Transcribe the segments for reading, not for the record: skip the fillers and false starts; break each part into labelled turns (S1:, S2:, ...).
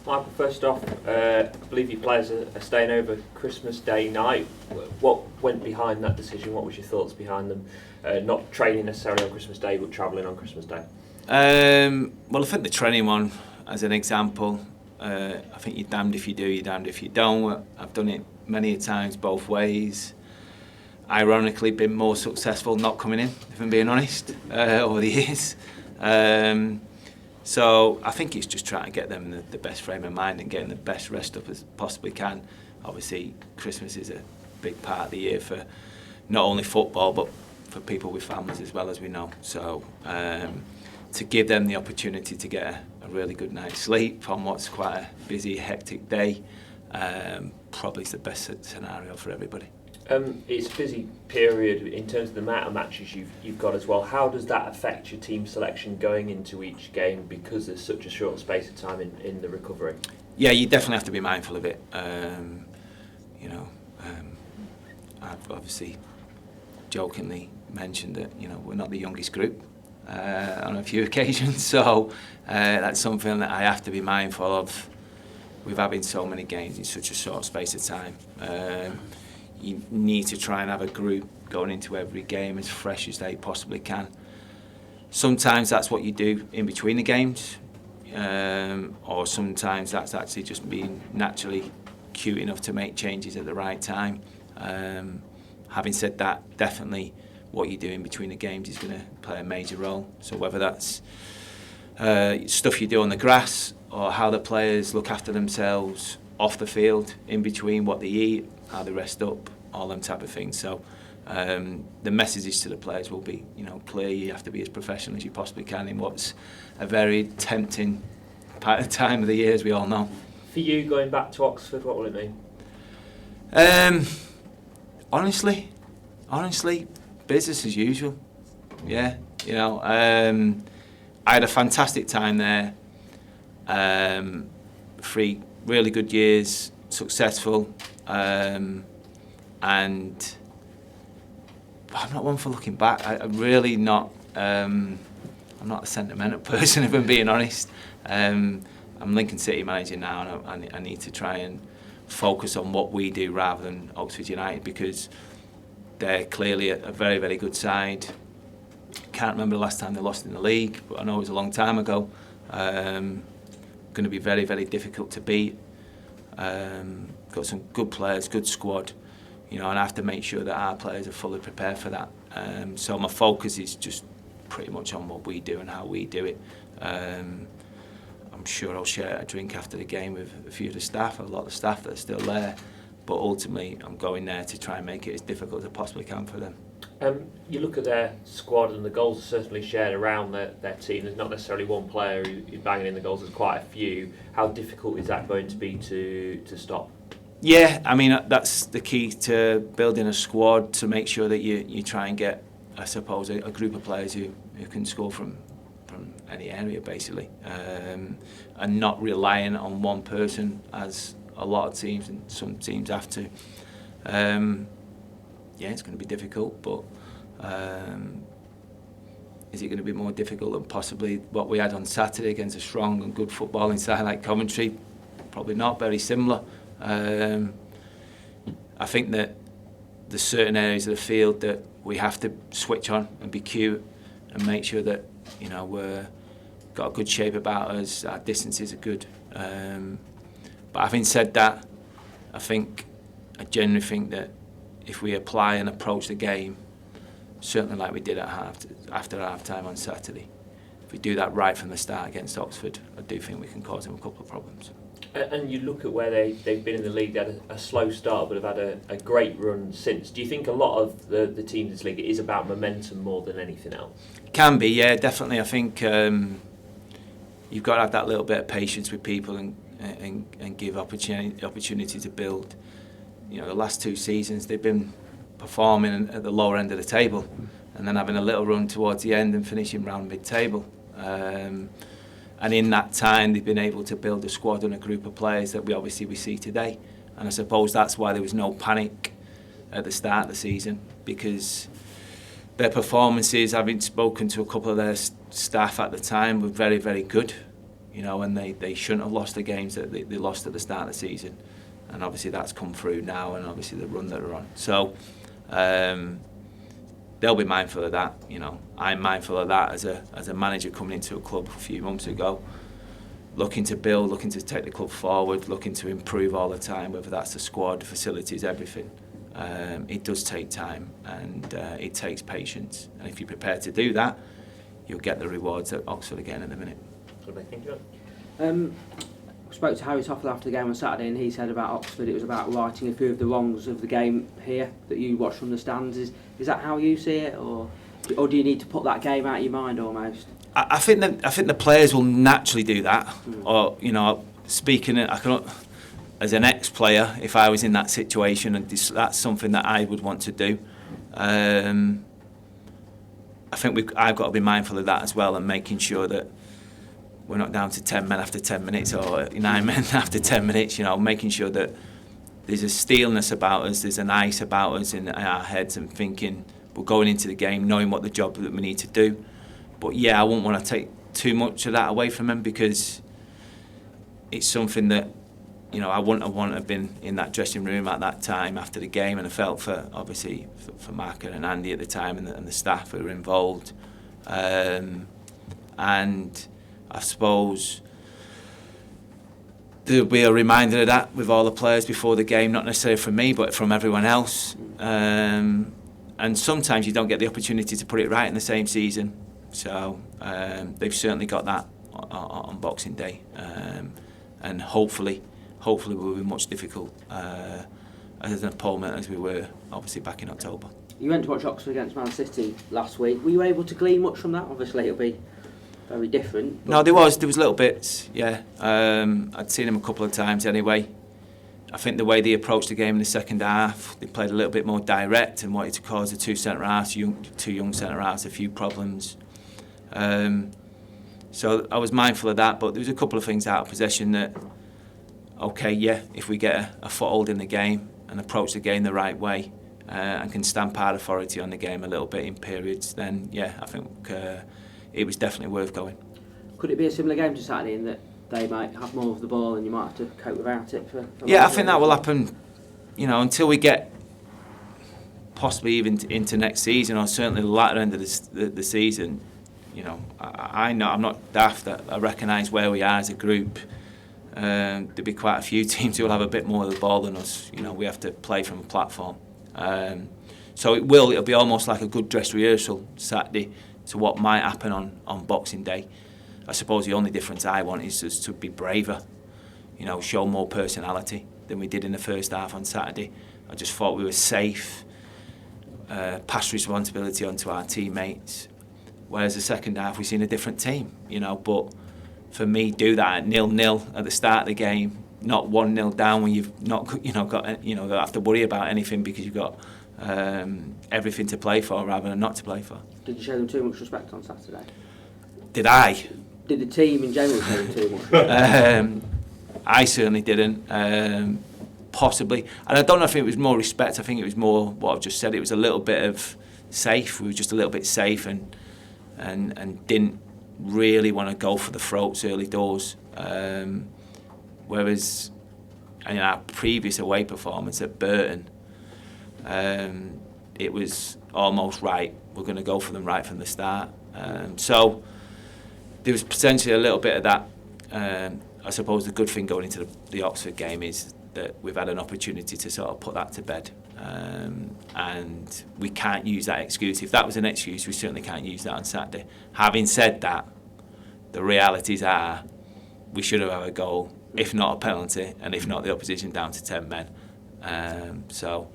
S1: Michael, first off, I believe your players are staying over Christmas Day night. What went behind that decision? What was your thoughts behind them not training necessarily on Christmas Day, but travelling on Christmas Day?
S2: Well, I think the training one, as an example, I think you're damned if you do, you're damned if you don't. I've done it many times both ways. Ironically, been more successful not coming in, if I'm being honest, over the years. So I think it's just trying to get them the best frame of mind and getting the best rest up as possibly can. Obviously, Christmas is a big part of the year for not only football, but for people with families as well, as we know. So to give them the opportunity to get a really good night's sleep on what's quite a busy, hectic day, probably is the best scenario for everybody.
S1: It's a busy period in terms of the amount of matches you've got as well. How does that affect your team selection going into each game because there's such a short space of time in the recovery?
S2: Yeah, you definitely have to be mindful of it. I've obviously jokingly mentioned that we're not the youngest group on a few occasions, so that's something that I have to be mindful of with having so many games in such a short space of time. You need to try and have a group going into every game as fresh as they possibly can. Sometimes that's what you do in between the games, or sometimes that's actually just being naturally cute enough to make changes at the right time. Having said that, definitely what you do in between the games is going to play a major role. So whether that's stuff you do on the grass or how the players look after themselves off the field, in between what they eat, how they rest up, all them type of things. So the messages to the players will be, clear. You have to be as professional as you possibly can in what's a very tempting time of the year, as we all know.
S1: For you, going back to Oxford, what will it mean?
S2: Honestly, business as usual. Yeah, I had a fantastic time there. 3 really good years, successful, and I'm not one for looking back. I'm really not. I'm not a sentimental person, if I'm being honest. I'm Lincoln City manager now, and I need to try and focus on what we do rather than Oxford United, because they're clearly a very, very good side. Can't remember the last time they lost in the league, but I know it was a long time ago. Going to be very, very difficult to beat. Got some good players, good squad, and I have to make sure that our players are fully prepared for that. So my focus is just pretty much on what we do and how we do it. I'm sure I'll share a drink after the game with a few of the staff, a lot of the staff that are still there, but ultimately I'm going there to try and make it as difficult as I possibly can for them.
S1: You look at their squad and the goals are certainly shared around their team. There's not necessarily one player who's banging in the goals, there's quite a few. How difficult is that going to be to stop?
S2: Yeah, I mean, that's the key to building a squad, to make sure that you try and get, I suppose, a group of players who can score from any area, basically, and not relying on one person, as a lot of teams and some teams have to. Yeah, it's going to be difficult, but is it going to be more difficult than possibly what we had on Saturday against a strong and good footballing side like Coventry? Probably not, very similar. I think that there's certain areas of the field that we have to switch on and be cute and make sure that we're got a good shape about us, our distances are good. But having said that, I genuinely think that if we apply and approach the game, certainly like we did after half-time on Saturday, if we do that right from the start against Oxford, I do think we can cause them a couple of problems.
S1: And you look at where they've been in the league. They had a slow start, but have had a great run since. Do you think a lot of the teams in this league, it is about momentum more than anything else?
S2: It can be, yeah, definitely. I think you've got to have that little bit of patience with people and give opportunity to build. The last 2 seasons they've been performing at the lower end of the table, and then having a little run towards the end and finishing round mid-table. And in that time, they've been able to build a squad and a group of players that we see today. And I suppose that's why there was no panic at the start of the season, because their performances, having spoken to a couple of their staff at the time, were very, very good. you know, and they shouldn't have lost the games that they lost at the start of the season, and obviously that's come through now, and obviously the run that they're on. So they'll be mindful of that. You know, I'm mindful of that as a manager coming into a club a few months ago, looking to build, looking to take the club forward, looking to improve all the time, whether that's the squad, facilities, everything. It does take time, and it takes patience. And if you're prepared to do that, you'll get the rewards at Oxford again in a minute.
S1: What do they think, John?
S3: I spoke to Harry Toffel after the game on Saturday, and he said about Oxford it was about righting a few of the wrongs of the game here that you watch from the stands. Is that how you see it, or do you need to put that game out of your mind almost? I
S2: think the players will naturally do that. Or, you know, speaking, as an ex-player, if I was in that situation, and that's something that I would want to do. I think I've got to be mindful of that as well, and making sure that we're not down to 10 men after 10 minutes or 9 men after 10 minutes. You know, making sure that there's a steelness about us, there's an ice about us in our heads, and thinking we're going into the game knowing what the job that we need to do. But yeah, I wouldn't want to take too much of that away from them, because it's something that, you know, I wouldn't have been in that dressing room at that time after the game, and I felt for Mark and Andy at the time, and the staff who were involved. And I suppose there'll be a reminder of that with all the players before the game, not necessarily from me, but from everyone else. And sometimes you don't get the opportunity to put it right in the same season. So they've certainly got that on Boxing Day, and hopefully we'll be much difficult as an opponent as we were obviously back in October. You went to watch Oxford against Man City last week. Were you able to glean much from that? Obviously it'll be very different. No, there was little bits, yeah. I'd seen them a couple of times anyway. I think the way they approached the game in the second half, they played a little bit more direct and wanted to cause the two young centre halves a few problems. So I was mindful of that, but there was a couple of things out of possession that, okay, yeah, if we get a foothold in the game and approach the game the right way, and can stamp our authority on the game a little bit in periods, then yeah, I think it was definitely worth going. Could it be a similar game to Saturday in that they might have more of the ball and you might have to cope without it? Yeah, I think that will happen, you know, until we get possibly even into next season, or certainly the latter end of the season. You know, I know I'm not daft, that I recognise where we are as a group. There'll be quite a few teams who will have a bit more of the ball than us. You know, we have to play from a platform. So it'll be almost like a good dress rehearsal Saturday to what might happen on Boxing Day. I suppose the only difference I want is just to be braver, you know, show more personality than we did in the first half on Saturday. I just thought we were safe, passed responsibility onto our teammates, whereas the second half we've seen a different team, you know. But for me, do that at 0-0 at the start of the game, not 1-0 down when you've not, you know, got, you know, don't have to worry about anything because you've got everything to play for rather than not to play for. Did you show them too much respect on Saturday? Did I? Did the team in general show them too much? I certainly didn't. Possibly, and I don't know if it was more respect. I think it was more what I've just said. It was a little bit of safe. We were just a little bit safe and didn't really want to go for the throats early doors. Whereas in our previous away performance at Burton, it was almost right. We're going to go for them right from the start. So there was potentially a little bit of that. I suppose the good thing going into the Oxford game is that we've had an opportunity to sort of put that to bed. And we can't use that excuse. If that was an excuse, we certainly can't use that on Saturday. Having said that, the realities are we should have had a goal, if not a penalty, and if not the opposition down to 10 men. So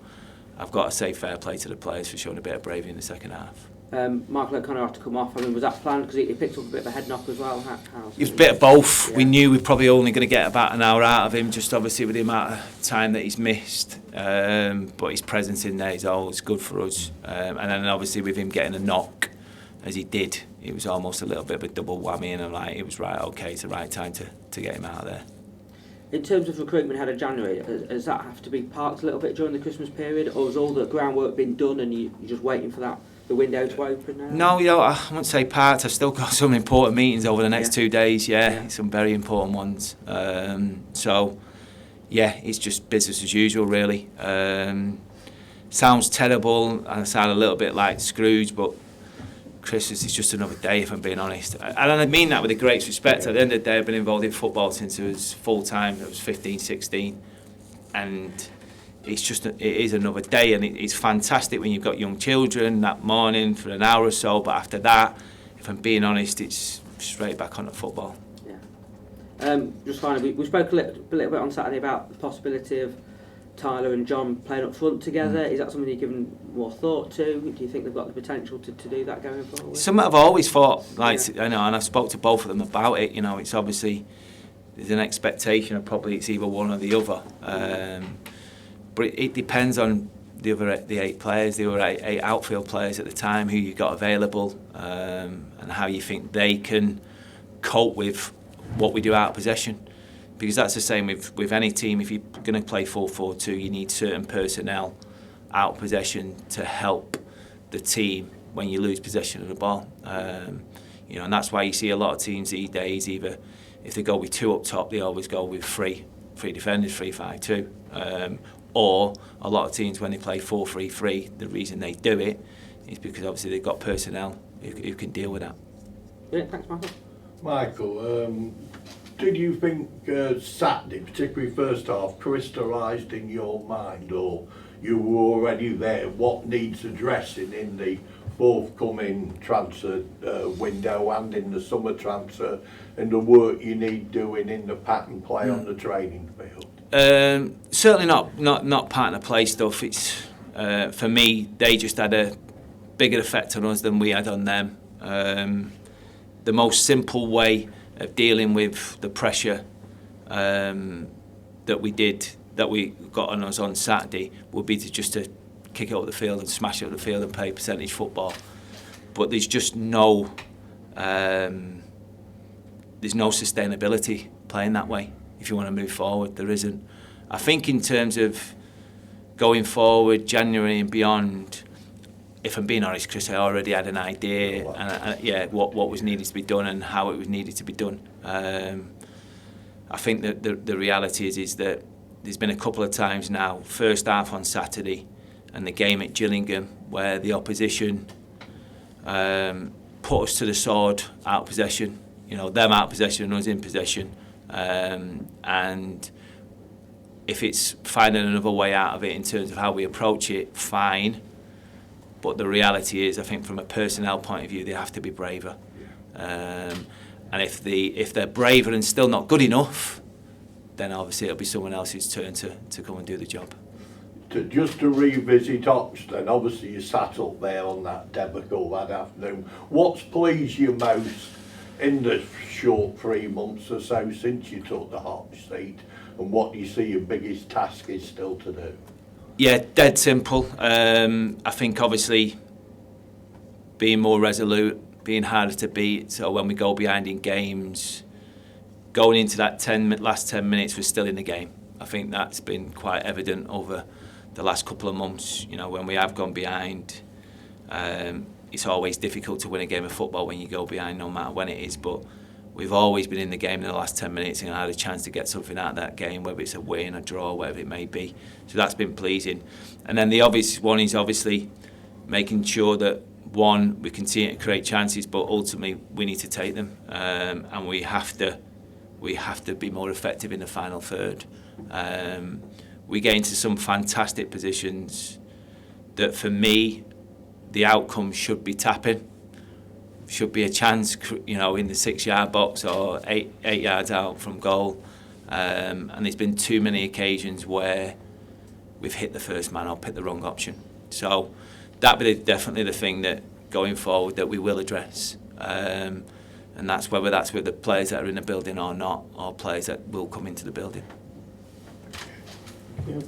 S2: I've got to say fair play to the players for showing a bit of bravery in the second half. Mark O'Connor had to come off. I mean, was that planned because he picked up a bit of a head knock as well? It was a bit of both. Yeah. We knew we were probably only going to get about an hour out of him, just obviously with the amount of time that he's missed. But his presence in there is always good for us. And then obviously with him getting a knock, as he did, it was almost a little bit of a double whammy, and I'm like, it was right, okay, it's the right time to get him out of there.
S3: In terms of recruitment ahead of January, does that have to be parked a little bit during the Christmas period, or has all the groundwork been done and you're just waiting for the window to open now?
S2: No, I wouldn't say parked. I've still got some important meetings over the next 2 days, some very important ones. So, it's just business as usual, really. Sounds terrible, and I sound a little bit like Scrooge, but Christmas is just another day, if I'm being honest. And I mean that with the greatest respect. At the end of the day, I've been involved in football since I was full-time. I was 15, 16. And it is another day, and it's fantastic when you've got young children that morning for an hour or so. But after that, if I'm being honest, it's straight back onto football.
S3: Yeah. Just finally, we spoke a little bit on Saturday about the possibility of Tyler and John playing up front together. Is that something you've given more thought to? Do you think they've got the potential to do that going forward?
S2: Something I've always thought, and I've spoke to both of them about it. It's obviously there's an expectation of probably it's either one or the other, but it depends on the 8 players, the other 8 outfield players at the time, who you got available, and how you think they can cope with what we do out of possession. Because that's the same with any team. If you're going to play 4-4-2, you need certain personnel out of possession to help the team when you lose possession of the ball. And that's why you see a lot of teams these days, either if they go with 2 up top, they always go with 3 defenders, 3-5-2. Or a lot of teams, when they play 4-3-3, the reason they do it is because obviously they've got personnel who can deal with that.
S3: Yeah, thanks, Michael.
S4: Michael, did you think Saturday, particularly first half, crystallised in your mind, or you were already there, what needs addressing in the forthcoming transfer window and in the summer transfer, and the work you need doing in the pattern play on the training field?
S2: Certainly not pattern play stuff. It's for me, they just had a bigger effect on us than we had on them. The most simple way of dealing with the pressure that we got on us on Saturday would be to kick it up the field and smash it up the field and play percentage football. But there's just no sustainability playing that way if you want to move forward. There isn't. I think in terms of going forward, January and beyond, if I'm being honest, Chris, I already had an idea, what was needed to be done and how it was needed to be done. I think that the reality is that there's been a couple of times now, first half on Saturday and the game at Gillingham, where the opposition put us to the sword out of possession. Them out of possession and us in possession. And if it's finding another way out of it in terms of how we approach it, fine. But the reality is, I think from a personnel point of view, they have to be braver. And if they're braver and still not good enough, then obviously it'll be someone else's turn to come and do the job.
S4: Just to revisit Oxton, obviously you sat up there on that debacle that afternoon. What's pleased you most in the short 3 months or so since you took the hot seat, and what do you see your biggest task is still to do?
S2: Yeah, dead simple. I think obviously being more resolute, being harder to beat. So when we go behind in games, going into that last 10 minutes, we're still in the game. I think that's been quite evident over the last couple of months. When we have gone behind, it's always difficult to win a game of football when you go behind, no matter when it is. But we've always been in the game in the last 10 minutes and had a chance to get something out of that game, whether it's a win, a draw, whatever it may be. So that's been pleasing. And then the obvious one is obviously making sure that, one, we continue to create chances, but ultimately we need to take them. And we have to be more effective in the final third. We get into some fantastic positions that, for me, the outcome should be tapping. Should be a chance, in the 6-yard box or 8 yards out from goal. And there's been too many occasions where we've hit the first man up, hit the wrong option. So that'd be definitely the thing that going forward that we will address. And that's whether that's with the players that are in the building or not, or players that will come into the building.
S4: Yeah.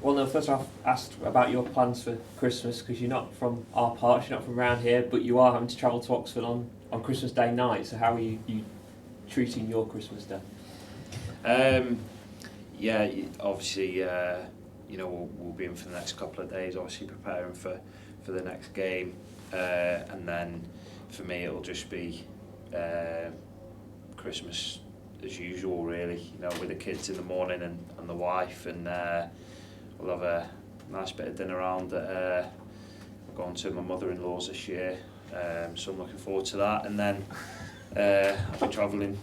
S1: Well, no, first I've asked about your plans for Christmas, because you're not from our parts, you're not from around here, but you are having to travel to Oxford on Christmas Day night, so how are you treating your Christmas Day?
S5: Yeah, obviously, we'll be in for the next couple of days, obviously preparing for the next game, and then for me it'll just be Christmas as usual, really. With the kids in the morning and the wife, and we'll have a nice bit of dinner around. We're going to my mother-in-law's this year, so I'm looking forward to that, and then I'll be travelling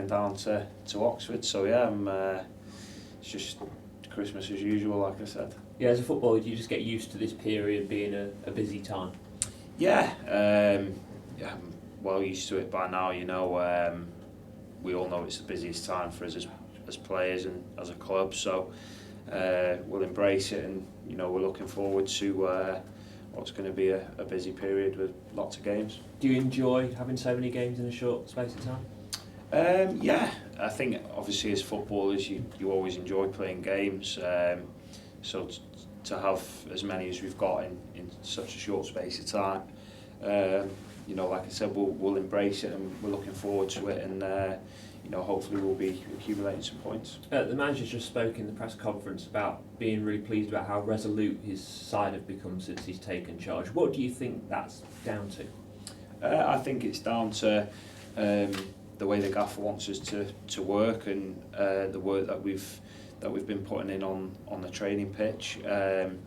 S5: down to Oxford. So yeah, it's just Christmas as usual, like I said.
S1: Yeah, as a footballer, do you just get used to this period being a busy time?
S5: Yeah, I'm well used to it by now. We all know it's the busiest time for us as players and as a club. So we'll embrace it, and we're looking forward to what's going to be a busy period with lots of games. Do you enjoy having so many games in a short space of time? Yeah, I think obviously as footballers you always enjoy playing games, so to have as many as we've got in such a short space of time, like I said, we'll embrace it, and we're looking forward to it, and hopefully we'll be accumulating some points.
S1: The manager's just spoke in the press conference about being really pleased about how resolute his side have become since he's taken charge. What do you think that's down to?
S5: I think it's down to the way the gaffer wants us to work, and the work that we've been putting in on the training pitch, and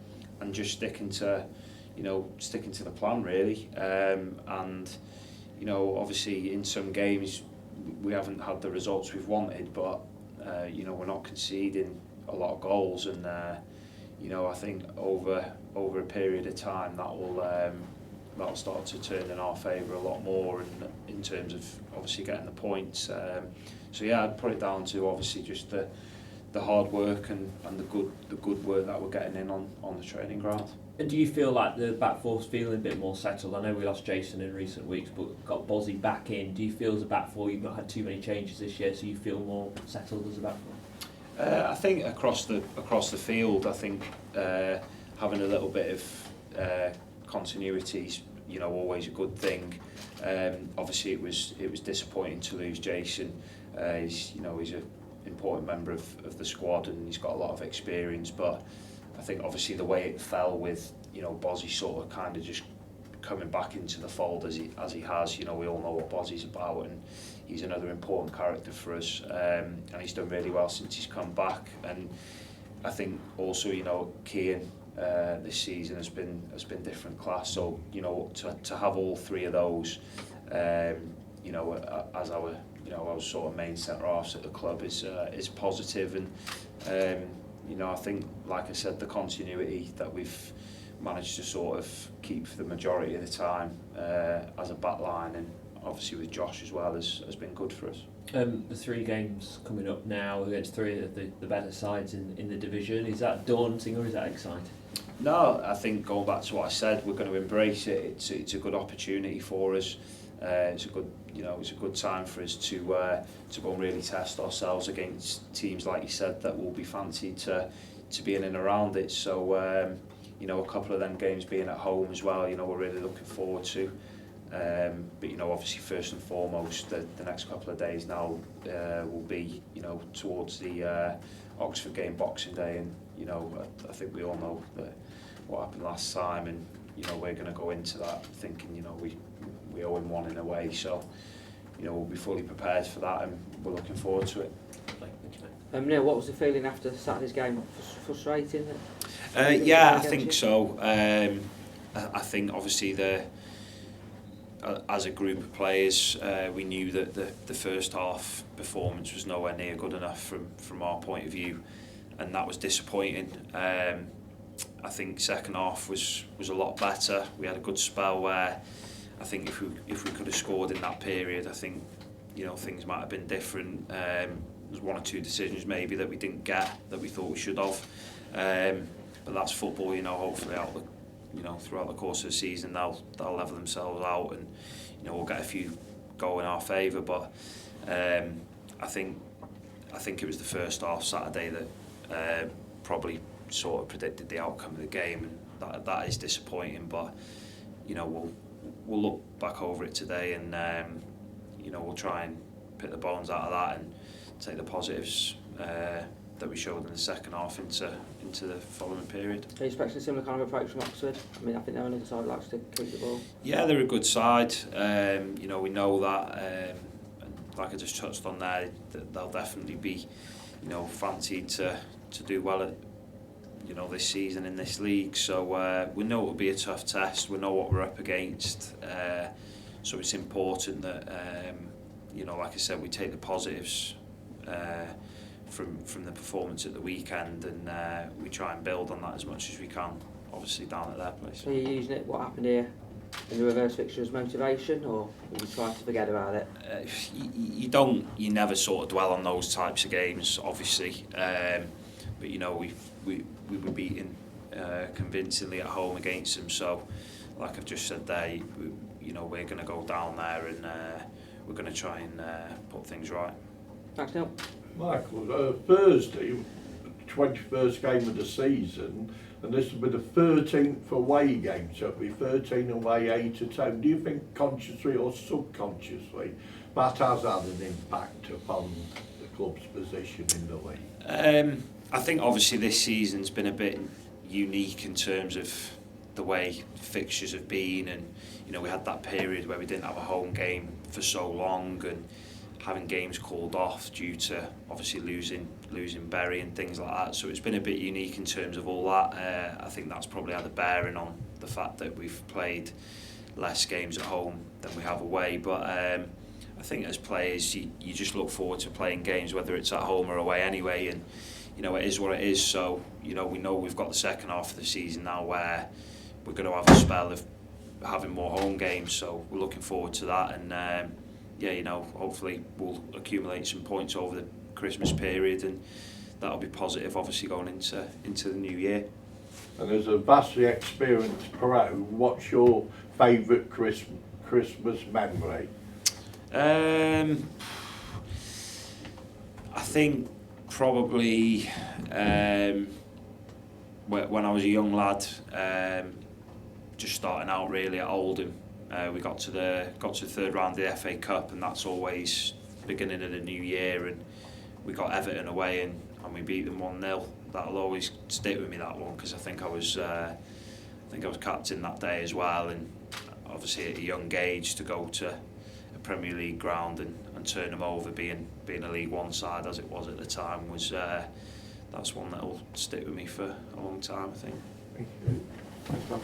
S5: just sticking to the plan, really. And obviously in some games we haven't had the results we've wanted, but we're not conceding a lot of goals, and I think over a period of time that'll start to turn in our favour a lot more, in terms of obviously getting the points. So yeah, I'd put it down to obviously just the hard work and the good work that we're getting in on the training ground.
S1: And do you feel like the back four's feeling a bit more settled? I know we lost Jason in recent weeks, but got Bozzy back in. Do you feel as a back four you've not had too many changes this year, so you feel more settled as a back four?
S5: I think across the field, I think having a little bit of continuity is always a good thing. Obviously it was disappointing to lose Jason. He's an important member of the squad, and he's got a lot of experience, but I think obviously the way it fell with Bozzy sort of kind of just coming back into the fold as he has. We all know what Bozzy's about, and he's another important character for us, and he's done really well since he's come back. And I think also Kian this season has been different class. So to have all three of those, as our sort of main centre halves at the club is positive, and I think, like I said, the continuity that we've managed to sort of keep for the majority of the time as a back line, and obviously with Josh as well, has been good for us.
S1: The 3 games coming up now against 3 of the better sides in the division, is that daunting or is that exciting?
S5: No, I think going back to what I said, we're going to embrace it. It's a good opportunity for us. It's a good time for us to go and really test ourselves against teams, like you said, that will be fancied to be in and around it. So a couple of them games being at home as well, we're really looking forward to. But obviously first and foremost, the next couple of days now will be towards the Oxford game, Boxing Day, and I think we all know what happened last time, and we're going to go into that thinking we owe him one in a way, so we'll be fully prepared for that, and we're looking forward to it.
S3: Neal, what was the feeling after Saturday's game? Frustrating?
S5: Yeah, I think so. I think obviously as a group of players, we knew that the first half performance was nowhere near good enough from our point of view, and that was disappointing. I think second half was a lot better. We had a good spell where I think if we could have scored in that period, I think things might have been different. There's 1 or 2 decisions maybe that we didn't get that we thought we should have, but that's football. Hopefully throughout the course of the season they'll level themselves out, and we'll get a few go in our favour. But I think it was the first half Saturday that probably sort of predicted the outcome of the game, and that is disappointing. But you know, we'll look back over it today, and you know, we'll try and pick the bones out of that and take the positives that we showed in the second half into the following period.
S3: Are you expecting a similar kind of approach from Oxford? I mean, I think they're another side that likes to keep the ball.
S5: Yeah, they're a good side. You know, we know that. And like I just touched on there, they'll definitely be, you know, fancied to do well at, you know, this season in this league. So we know it'll be a tough test. We know what we're up against. So it's important that, you know, like I said, we take the positives from the performance at the weekend, and we try and build on that as much as we can, obviously down at their place.
S3: So you're using it, what happened here in the reverse fixture, as motivation, or you try to forget about it?
S5: You never sort of dwell on those types of games, obviously, but you know, we were beaten convincingly at home against them, so like I've just said there, you know, we're going to go down there and we're going to try and put things right.
S3: Thanks, Neal.
S4: Michael, Thursday, 21st game of the season, and this will be the 13th away game, so it'll be 13 away, 8 at home. Do you think consciously or subconsciously that has had an impact upon the club's position in the league?
S5: I think obviously this season's been a bit unique in terms of the way fixtures have been, and you know, we had that period where we didn't have a home game for so long, and having games called off due to obviously losing Bury and things like that. So it's been a bit unique in terms of all that. I think that's probably had a bearing on the fact that we've played less games at home than we have away. But I think as players, you just look forward to playing games, whether it's at home or away anyway. And you know, it is what it is. So you know, we know we've got the second half of the season now where we're going to have a spell of having more home games. So we're looking forward to that. And yeah, you know, hopefully we'll accumulate some points over the Christmas period, and that'll be positive, obviously, going into the new year.
S4: And as a vastly experienced pro, what's your favourite Christmas memory?
S5: I think probably when I was a young lad, just starting out really at Oldham. We got to the third round of the FA Cup, and that's always beginning of the new year, and we got Everton away and we beat them 1-0. That'll always stick with me, that one, because I think I was captain that day as well, and obviously at a young age to go to a Premier League ground and turn them over, being a League One side as it was at the time, was that's one that'll stick with me for a long time, I think.
S4: Thank you. Thanks, man.